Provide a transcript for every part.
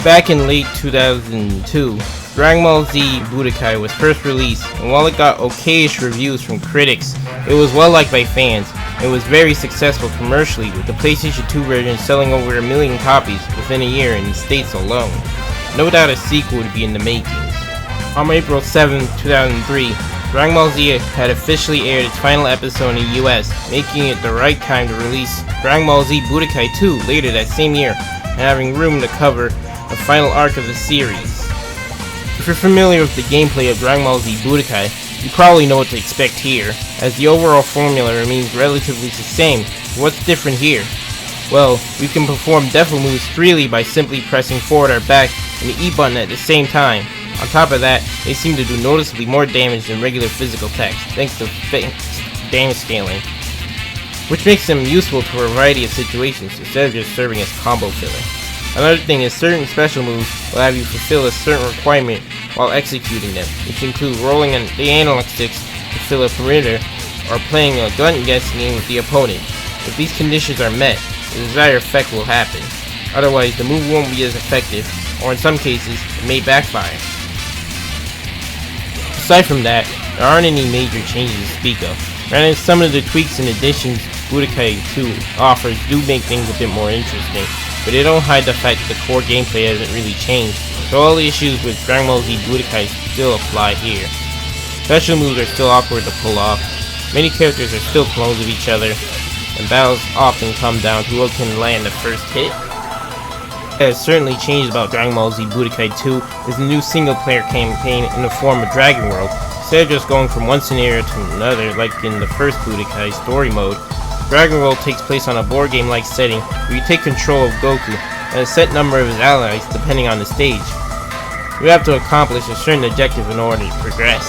Back in late 2002, Dragon Ball Z Budokai was first released, and while it got okayish reviews from critics, it was well liked by fans. It was very successful commercially, with the PlayStation 2 version selling over 1 million copies within a year in the States alone. No doubt a sequel would be in the makings. On April 7, 2003, Dragon Ball Z had officially aired its final episode in the US, making it the right time to release Dragon Ball Z Budokai 2 later that same year, and having room to cover the final arc of the series. If you're familiar with the gameplay of Dragon Ball Z Budokai, you probably know what to expect here, as the overall formula remains relatively the same. What's different here? Well, we can perform devil moves freely by simply pressing forward or back and the E button at the same time. On top of that, they seem to do noticeably more damage than regular physical attacks, thanks to damage scaling, which makes them useful for a variety of situations instead of just serving as combo filler. Another thing is certain special moves will have you fulfill a certain requirement while executing them, which include rolling the analog sticks to fill a perimeter or playing a gun-guessing game with the opponent. If these conditions are met, the desired effect will happen. Otherwise, the move won't be as effective, or in some cases, it may backfire. Aside from that, there aren't any major changes to speak of. Granted, some of the tweaks and additions Budokai 2 offers do make things a bit more interesting, but they don't hide the fact that the core gameplay hasn't really changed, so all the issues with Dragon Ball Z Budokai still apply here. Special moves are still awkward to pull off, many characters are still clones of each other, and battles often come down to who can land the first hit. What has certainly changed about Dragon Ball Z Budokai 2 is the new single-player campaign in the form of Dragon World. Instead of just going from one scenario to another like in the first Budokai story mode, Dragon World takes place on a board game-like setting where you take control of Goku and a set number of his allies depending on the stage. You have to accomplish a certain objective in order to progress,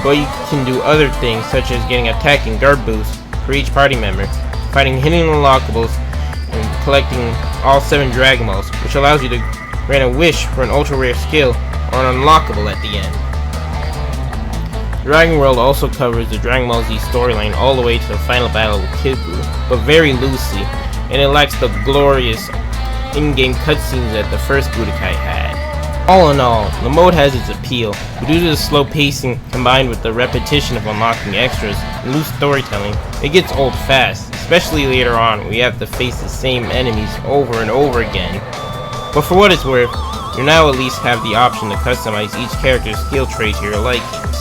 but you can do other things such as getting attack and guard boosts for each party member, fighting hidden unlockables, and collecting all 7 Dragon Balls, which allows you to grant a wish for an ultra-rare skill or an unlockable at the end. Dragon World also covers the Dragon Ball Z storyline all the way to the final battle with Kid Buu, but very loosely, and it lacks the glorious in-game cutscenes that the first Budokai had. All in all, the mode has its appeal, but due to the slow pacing combined with the repetition of unlocking extras and loose storytelling, it gets old fast, especially later on when you have to face the same enemies over and over again. But for what it's worth, you now at least have the option to customize each character's skill trait to your likings.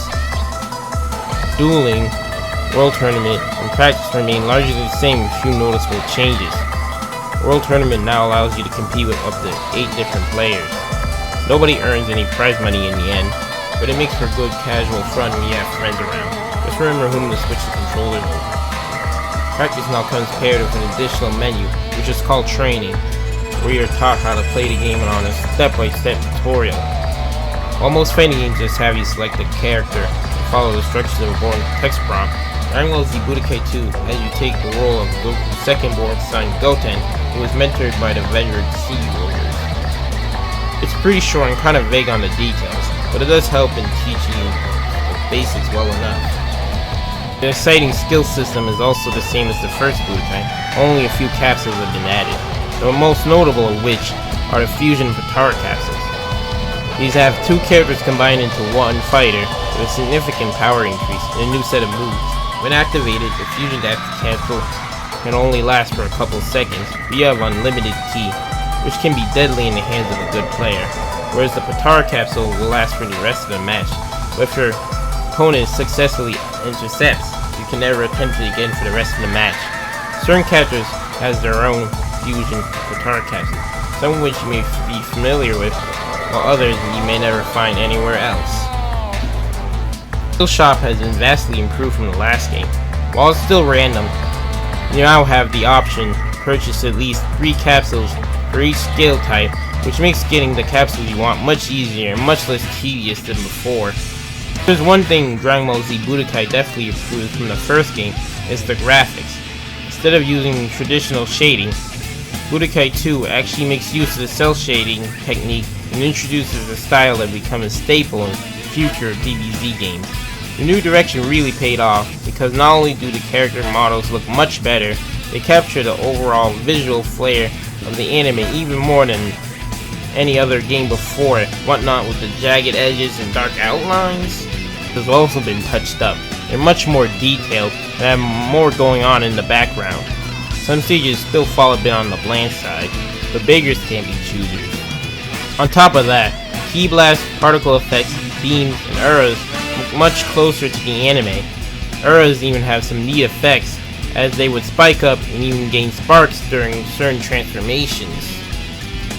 Dueling, World Tournament, and Practice remain largely the same with few noticeable changes. World Tournament now allows you to compete with up to 8 different players. Nobody earns any prize money in the end, but it makes for good casual fun when you have friends around. Just remember whom to switch the controllers over. Practice now comes paired with an additional menu, which is called Training, where you're taught how to play the game on a step-by-step tutorial. While most fighting games just have you select a character and follow the instructions of a boring text prompt, Dragon Ball Z Budokai 2 has you take the role of Goku's second-born son, Goten, who was mentored by the veteran Sea Warriors. It's pretty short and kind of vague on the details, but it does help in teaching you the basics well enough. The exciting skill system is also the same as the first Budokai, only a few capsules have been added, the most notable of which are the Fusion Potara capsules. These have 2 characters combined into one fighter with a significant power increase and a new set of moves. When activated, the Fusion capsule can only last for a couple seconds, but you have unlimited ki, which can be deadly in the hands of a good player, whereas the Potara capsule will last for the rest of the match, but if your opponent successfully intercepts, you can never attempt it again for the rest of the match. Certain characters has their own Fusion Potara capsules, some of which you may be familiar with, while others you may never find anywhere else. The skill shop has been vastly improved from the last game. While it's still random, you now have the option to purchase at least 3 capsules for each skill type, which makes getting the capsules you want much easier and much less tedious than before. There's one thing Dragon Ball Z Budokai definitely improved from the first game, is the graphics. Instead of using traditional shading, Budokai 2 actually makes use of the cell shading technique and introduces a style that becomes a staple in future DBZ games. The new direction really paid off, because not only do the character models look much better, they capture the overall visual flair of the anime even more than any other game before it, whatnot with the jagged edges and dark outlines, has also been touched up. They're much more detailed and have more going on in the background. Some stages still fall a bit on the bland side, but beggars can't be choosers. On top of that, key blasts, particle effects, beams, and auras look much closer to the anime. Auras even have some neat effects, as they would spike up and even gain sparks during certain transformations.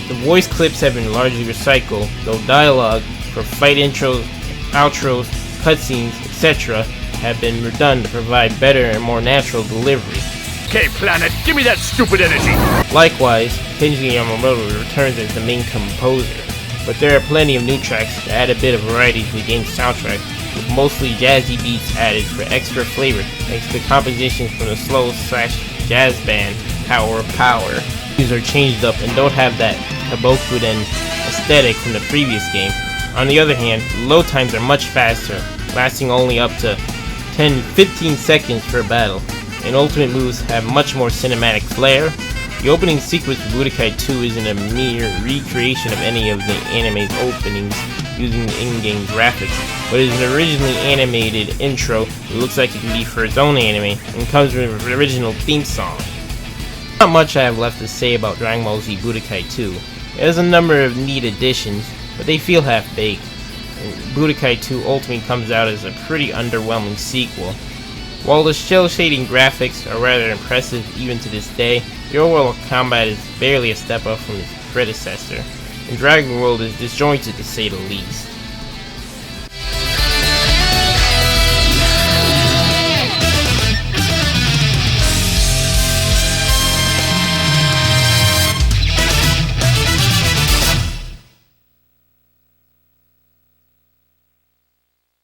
The voice clips have been largely recycled, though dialogue for fight intros, outros, cutscenes, etc. have been redone to provide better and more natural delivery. Okay, Planet, give me that stupid energy! Likewise, Kenji Yamamoto returns as the main composer, but there are plenty of new tracks to add a bit of variety to the game's soundtrack, with mostly jazzy beats added for extra flavor thanks to compositions from the slow/jazz band Power of Power. These are changed up and don't have that Kabokuden aesthetic from the previous game. On the other hand, load times are much faster, lasting only up to 10-15 seconds per battle, and ultimate moves have much more cinematic flair. The opening sequence of Budokai 2 isn't a mere recreation of any of the anime's openings using the in-game graphics, but is an originally animated intro that looks like it can be for its own anime and comes with an original theme song. Not much I have left to say about Dragon Ball Z Budokai 2. It has a number of neat additions, but they feel half-baked. Budokai 2 ultimately comes out as a pretty underwhelming sequel. While the shell-shading graphics are rather impressive even to this day, the overall combat is barely a step up from its predecessor, and Dragon World is disjointed to say the least.